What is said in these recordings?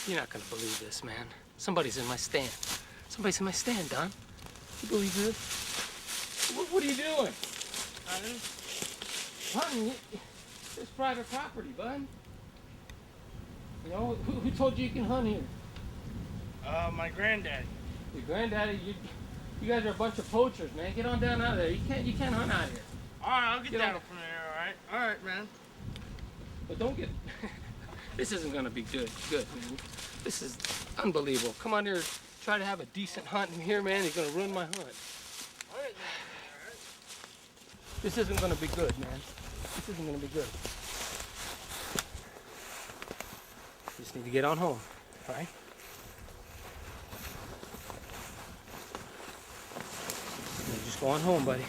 You're not gonna believe this, man. Somebody's in my stand. Somebody's in my stand, Don. You believe this? What are you doing? Hunting? Hunting? It's private property, bud. You know, who told you can hunt here? My granddad. Your granddaddy, you guys are a bunch of poachers, man. Get on down out of there. You can't hunt out here. All right, I'll get down on. from there, all right? All right, man. But don't get... This isn't gonna be good, man. This is unbelievable. Come on here, try to have a decent hunt in here, man. He's gonna ruin my hunt. All right, man. All right. This isn't gonna be good, man. This isn't gonna be good. You just need to get on home, all right? You just go on home, buddy.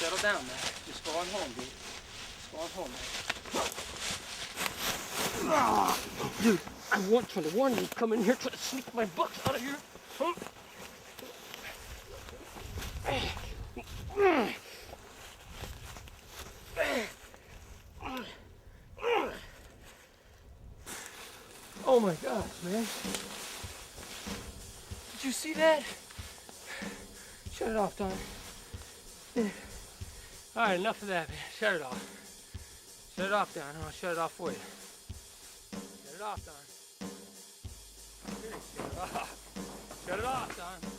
Settle down, man. Just go on home, dude. Just go on home, man. Dude, I want to warn you, come in here trying to sneak my bucks out of here. Oh my gosh, man. Did you see that? Shut it off, Don. All right, enough of that, man. Shut it off. Shut it off, Don. I'll shut it off for you. Shut it off, Don. Okay, shut it off. Shut it off, Don.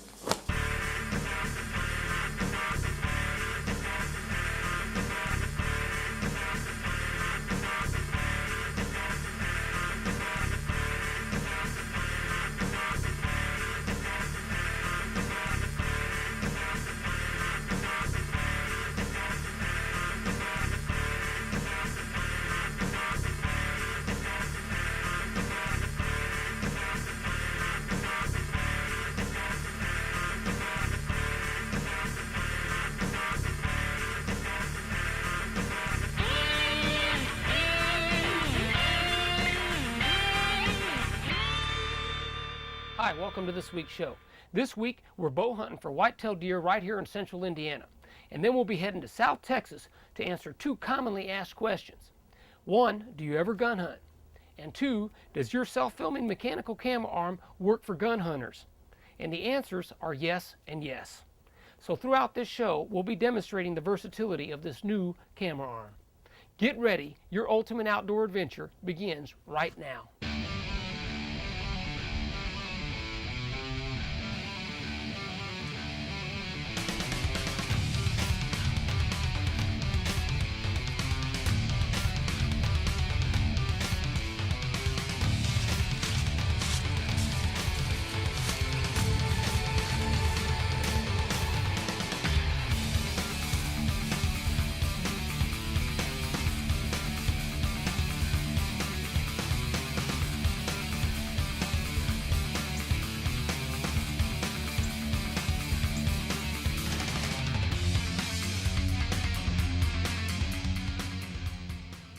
Hi, welcome to this week's show. This week, we're bow hunting for whitetail deer right here in central Indiana. And then we'll be heading to South Texas to answer two commonly asked questions. One, do you ever gun hunt? And two, does your self-filming mechanical camera arm work for gun hunters? And the answers are yes and yes. So throughout this show, we'll be demonstrating the versatility of this new camera arm. Get ready, your ultimate outdoor adventure begins right now.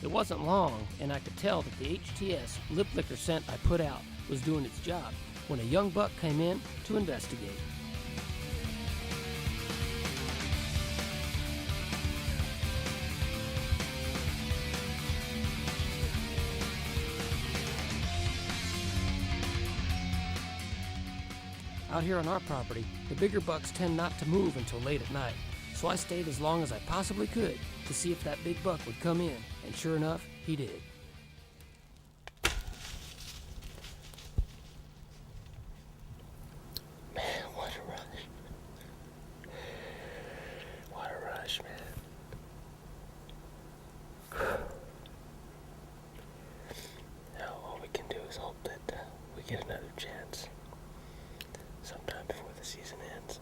It wasn't long, and I could tell that the HTS lip licker scent I put out was doing its job when a young buck came in to investigate. Out here on our property, the bigger bucks tend not to move until late at night, so I stayed as long as I possibly could to see if that big buck would come in, and sure enough, he did. Man, what a rush. What a rush, man. Now, all we can do is hope that we get another chance sometime before the season ends.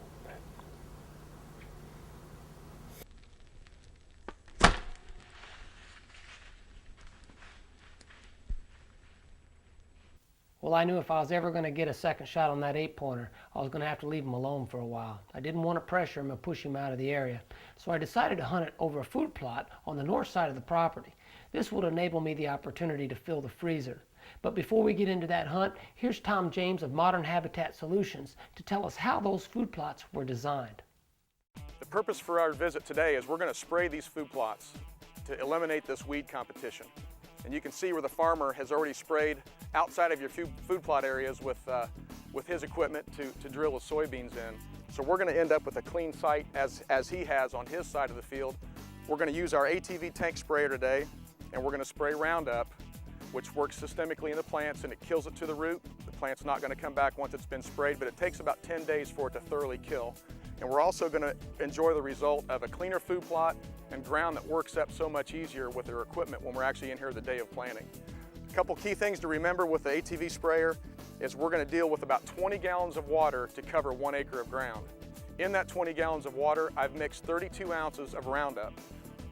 Well, I knew if I was ever going to get a second shot on that 8-pointer, I was going to have to leave him alone for a while. I didn't want to pressure him and push him out of the area, so I decided to hunt it over a food plot on the north side of the property. This would enable me the opportunity to fill the freezer. But before we get into that hunt, here's Tom James of Modern Habitat Solutions to tell us how those food plots were designed. The purpose for our visit today is we're going to spray these food plots to eliminate this weed competition. And you can see where the farmer has already sprayed outside of your food plot areas with his equipment to drill his soybeans in. So we're going to end up with a clean site as he has on his side of the field. We're going to use our ATV tank sprayer today, and we're going to spray Roundup, which works systemically in the plants and it kills it to the root. The plant's not going to come back once it's been sprayed, but it takes about 10 days for it to thoroughly kill. And we're also going to enjoy the result of a cleaner food plot and ground that works up so much easier with our equipment when we're actually in here the day of planting. A couple key things to remember with the ATV sprayer is we're going to deal with about 20 gallons of water to cover 1 acre of ground. In that 20 gallons of water, I've mixed 32 ounces of Roundup,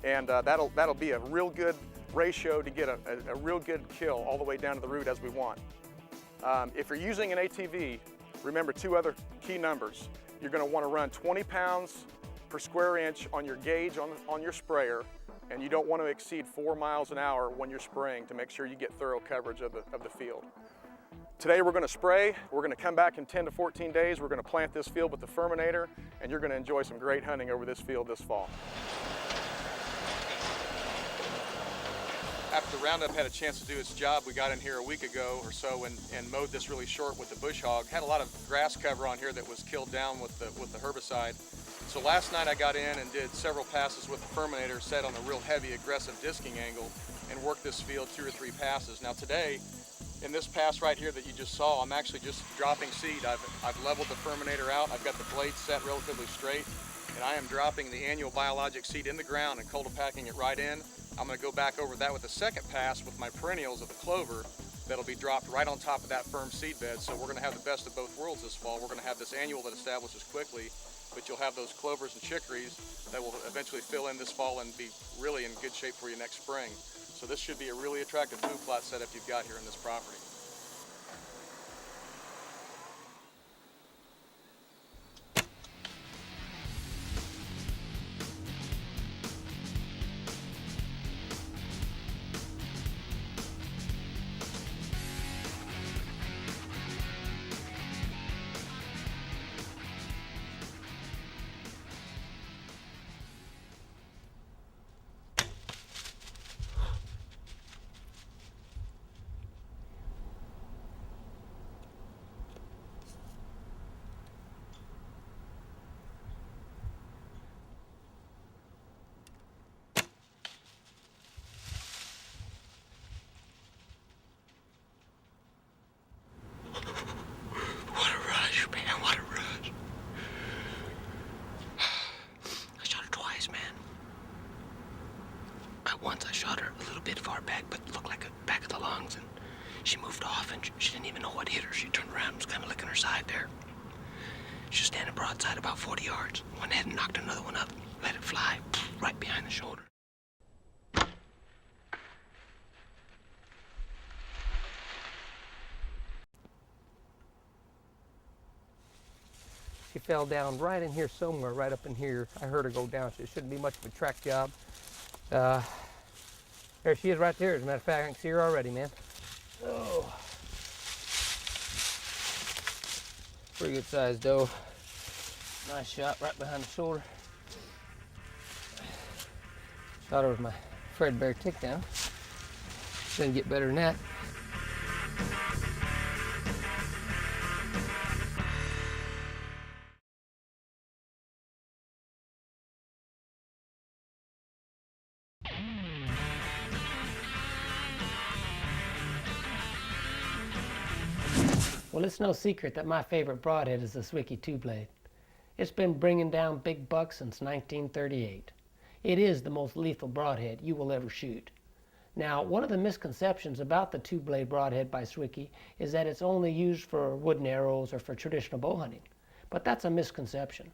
and that'll be a real good ratio to get a real good kill all the way down to the root as we want. If you're using an ATV, remember 2 other key numbers. You're going to want to run 20 pounds per square inch on your gauge on your sprayer, and you don't want to exceed 4 miles an hour when you're spraying to make sure you get thorough coverage of the field. Today we're going to spray. We're going to come back in 10 to 14 days. We're going to plant this field with the Furminator, and you're going to enjoy some great hunting over this field this fall. After the Roundup had a chance to do its job, we got in here a week ago or so and mowed this really short with the bush hog. Had a lot of grass cover on here that was killed down with the herbicide. So last night I got in and did several passes with the Furminator set on a real heavy aggressive disking angle and worked this field 2 or 3 passes. Now today, in this pass right here that you just saw, I'm actually just dropping seed. I've leveled the Furminator out. I've got the blade set relatively straight, and I am dropping the annual biologic seed in the ground and cold-packing it right in. I'm going to go back over that with a second pass with my perennials of the clover that'll be dropped right on top of that firm seed bed. So we're going to have the best of both worlds this fall. We're going to have this annual that establishes quickly, but you'll have those clovers and chicories that will eventually fill in this fall and be really in good shape for you next spring. So this should be a really attractive food plot setup you've got here in this property. Once I shot her a little bit far back, but looked like the back of the lungs, and she moved off, and she didn't even know what hit her. She turned around and was kind of licking her side there. She was standing broadside about 40 yards. Went ahead and knocked another one up, let it fly right behind the shoulder. She fell down right in here somewhere, right up in here. I heard her go down, so it shouldn't be much of a track job. There she is right there. As a matter of fact, I can see her already, man. Oh. Pretty good size doe. Nice shot right behind the shoulder. Shot her with my Fred Bear takedown. Doesn't get better than that. Well, it's no secret that my favorite broadhead is the Zwickey 2-blade. It's been bringing down big bucks since 1938. It is the most lethal broadhead you will ever shoot. Now, one of the misconceptions about the 2-blade broadhead by Zwickey is that it's only used for wooden arrows or for traditional bow hunting. But that's a misconception.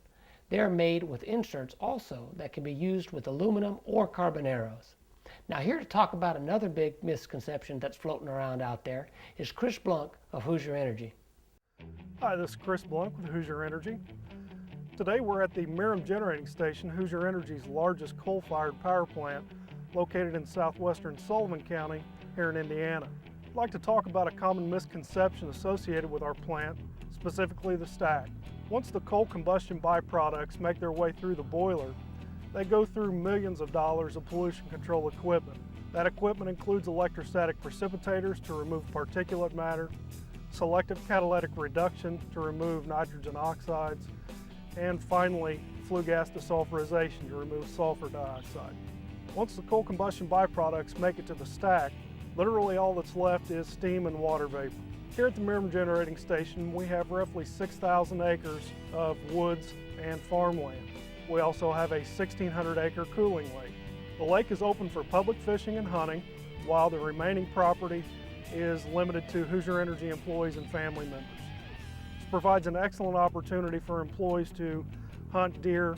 They're made with inserts also that can be used with aluminum or carbon arrows. Now, here to talk about another big misconception that's floating around out there is Chris Blunk of Hoosier Energy. Hi, this is Chris Blunk with Hoosier Energy. Today we're at the Merrim Generating Station, Hoosier Energy's largest coal-fired power plant located in southwestern Sullivan County here in Indiana. I'd like to talk about a common misconception associated with our plant, specifically the stack. Once the coal combustion byproducts make their way through the boiler, they go through millions of dollars of pollution control equipment. That equipment includes electrostatic precipitators to remove particulate matter, selective catalytic reduction to remove nitrogen oxides, and finally, flue gas desulfurization to remove sulfur dioxide. Once the coal combustion byproducts make it to the stack, literally all that's left is steam and water vapor. Here at the Merrim Generating Station, we have roughly 6,000 acres of woods and farmland. We also have a 1,600-acre cooling lake. The lake is open for public fishing and hunting, while the remaining property is limited to Hoosier Energy employees and family members. This provides an excellent opportunity for employees to hunt deer,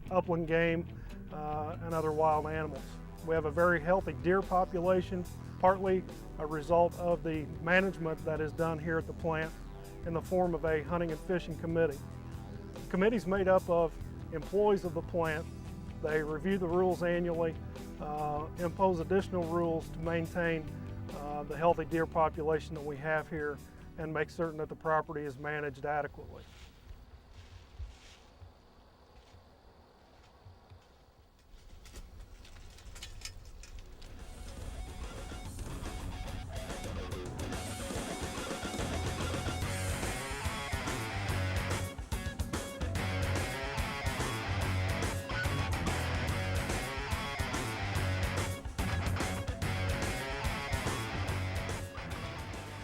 upland game, and other wild animals. We have a very healthy deer population, partly a result of the management that is done here at the plant in the form of a hunting and fishing committee. The committee is made up of employees of the plant. They review the rules annually, impose additional rules to maintain the healthy deer population that we have here and make certain that the property is managed adequately.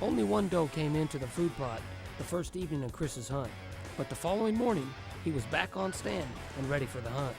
Only one doe came into the food plot the first evening of Chris's hunt, but the following morning he was back on stand and ready for the hunt.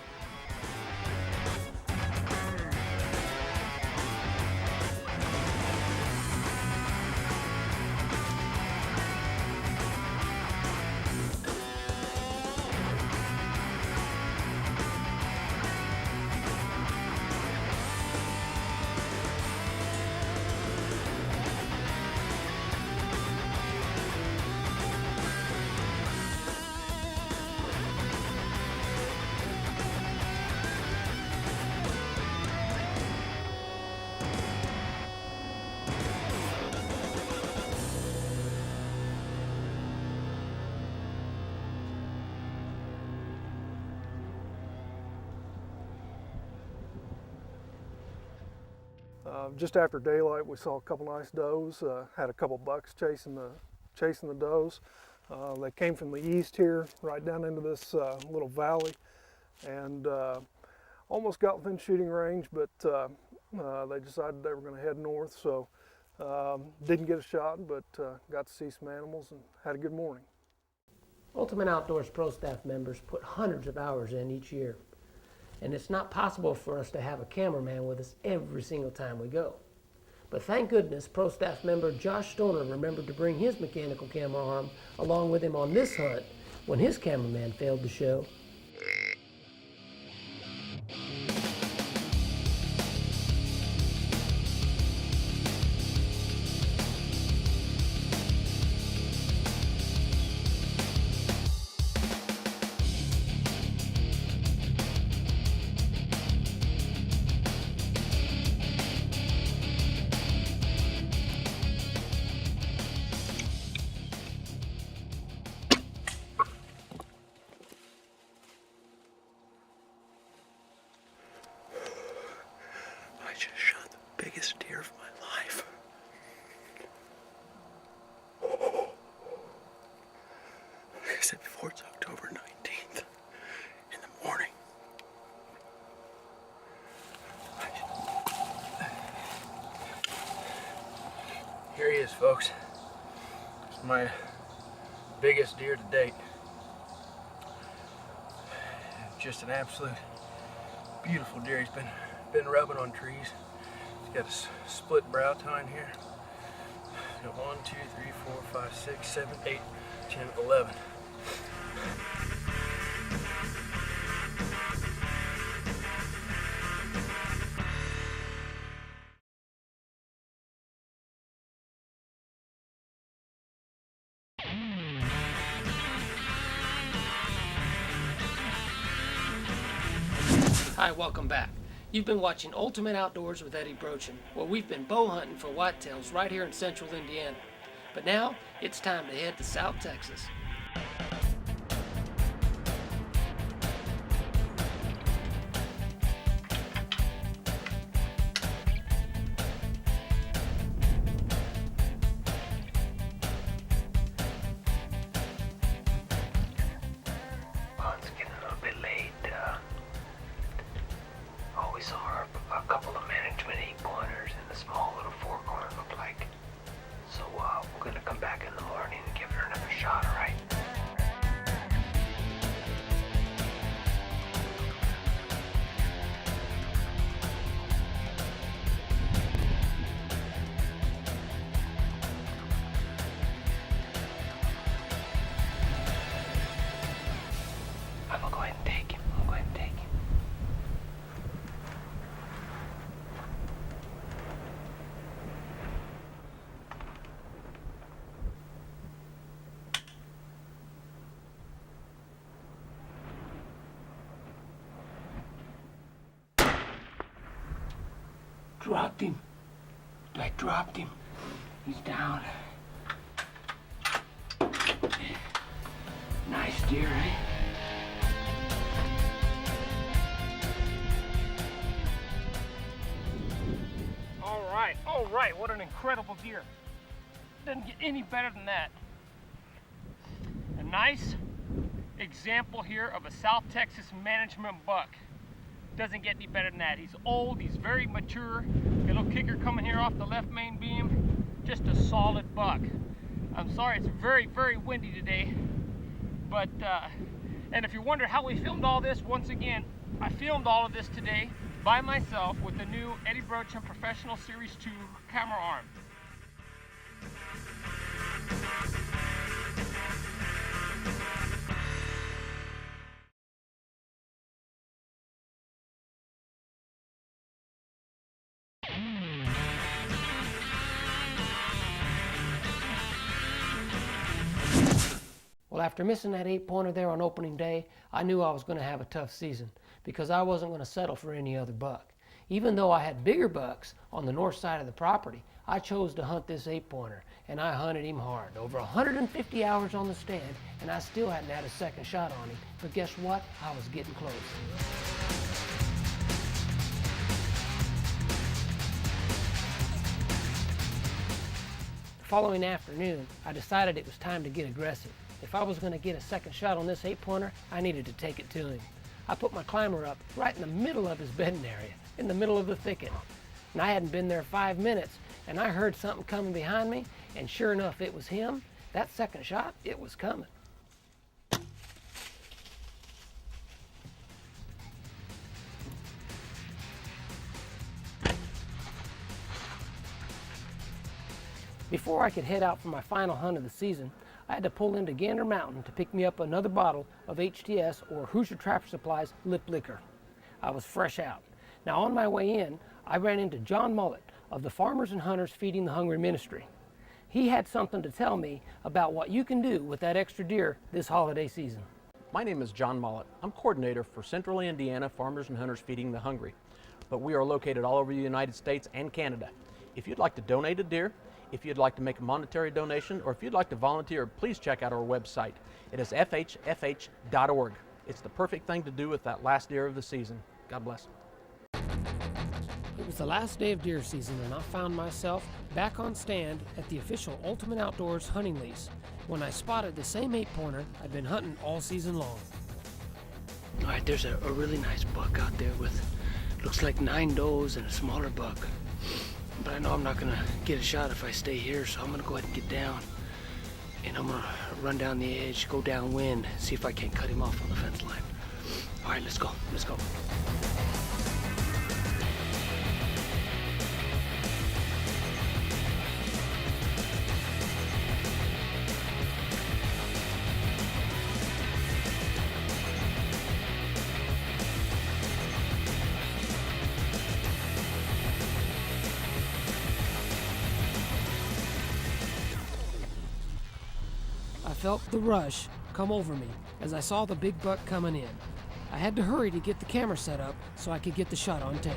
Just after daylight, we saw a couple nice does. Had a couple bucks chasing the does. They came from the east here, right down into this little valley, and almost got within shooting range, but they decided they were going to head north. So didn't get a shot, but got to see some animals and had a good morning. Ultimate Outdoors Pro Staff members put hundreds of hours in each year, and it's not possible for us to have a cameraman with us every single time we go. But thank goodness Pro Staff member Josh Stoner remembered to bring his mechanical camera arm along with him on this hunt when his cameraman failed to show. I just shot the biggest deer of my life. Like I said before, it's October 19th in the morning. Here he is, folks. It's my biggest deer to date. Just an absolute beautiful deer. He's been rubbing on trees. He's got a split brow tine here. Got 1, 2, 3, 4, 5, 6, 7, 8, 10, 11. Hi, welcome back. You've been watching Ultimate Outdoors with Eddie Brochin, where we've been bow hunting for whitetails right here in central Indiana. But now, it's time to head to South Texas. dropped him. I dropped him. He's down. Nice deer, eh? All right, what an incredible deer. Doesn't get any better than that. A nice example here of a South Texas management buck. Doesn't get any better than that. He's old, he's very mature. Got a little kicker coming here off the left main beam. Just a solid buck. I'm sorry, it's very, very windy today. But, and if you wonder how we filmed all this, once again, I filmed all of this today by myself with the new Eddie Brocham Professional Series 2 camera arm. Well, after missing that 8-pointer there on opening day, I knew I was going to have a tough season because I wasn't going to settle for any other buck. Even though I had bigger bucks on the north side of the property, I chose to hunt this 8-pointer, and I hunted him hard. Over 150 hours on the stand, and I still hadn't had a second shot on him. But guess what? I was getting close. The following afternoon, I decided it was time to get aggressive. If I was going to get a second shot on this 8-pointer, I needed to take it to him. I put my climber up right in the middle of his bedding area, in the middle of the thicket. And I hadn't been there 5 minutes, and I heard something coming behind me, and sure enough, it was him. That second shot, it was coming. Before I could head out for my final hunt of the season, I had to pull into Gander Mountain to pick me up another bottle of HTS, or Hoosier Trapper Supply's lip liquor. I was fresh out. Now on my way in, I ran into John Mullet of the Farmers and Hunters Feeding the Hungry Ministry. He had something to tell me about what you can do with that extra deer this holiday season. My name is John Mullet. I'm coordinator for Central Indiana Farmers and Hunters Feeding the Hungry, but we are located all over the United States and Canada. If you'd like to donate a deer, if you'd like to make a monetary donation, or if you'd like to volunteer, please check out our website. It is fhfh.org. It's the perfect thing to do with that last deer of the season. God bless. It was the last day of deer season, and I found myself back on stand at the official Ultimate Outdoors hunting lease when I spotted the same 8-pointer I'd been hunting all season long. All right, there's a really nice buck out there with, looks like 9 does and a smaller buck. But I know I'm not gonna get a shot if I stay here, so I'm gonna go ahead and get down. And I'm gonna run down the edge, go downwind, see if I can't cut him off on the fence line. All right, let's go, let's go. I felt the rush come over me as I saw the big buck coming in. I had to hurry to get the camera set up so I could get the shot on tape.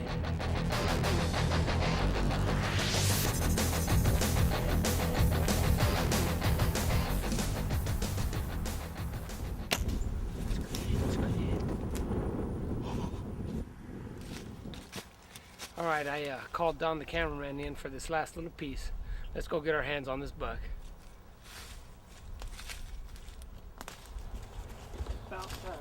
All right, I called Don the cameraman in for this last little piece. Let's go get our hands on this buck. About time.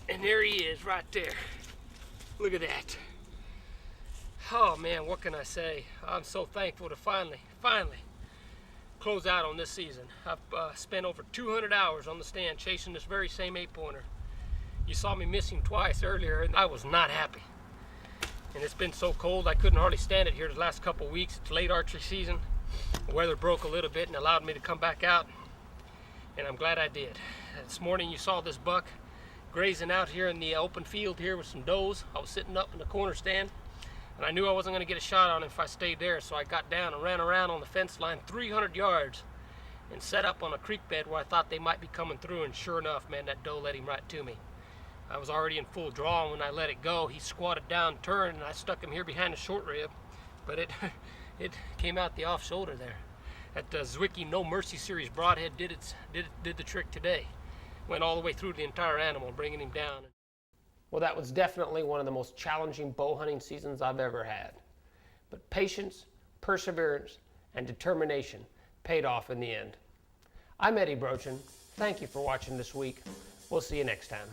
And there he is right there. Look at that. Oh man, what can I say? I'm so thankful to finally close out on this season. I've spent over 200 hours on the stand chasing this very same 8-pointer. You saw me miss him twice earlier and I was not happy. And it's been so cold I couldn't hardly stand it here the last couple weeks. It's late archery season. The weather broke a little bit and allowed me to come back out, and I'm glad I did. This morning you saw this buck grazing out here in the open field here with some does. I was sitting up in the corner stand, and I knew I wasn't going to get a shot on him if I stayed there, so I got down and ran around on the fence line 300 yards and set up on a creek bed where I thought they might be coming through, and sure enough, man, that doe led him right to me. I was already in full draw, and when I let it go, he squatted down, turned, and I stuck him here behind the short rib. But it came out the off shoulder there. That Zwickey No Mercy Series broadhead did the trick today. Went all the way through the entire animal, bringing him down. Well, that was definitely one of the most challenging bow hunting seasons I've ever had. But patience, perseverance, and determination paid off in the end. I'm Eddie Brochin. Thank you for watching this week. We'll see you next time.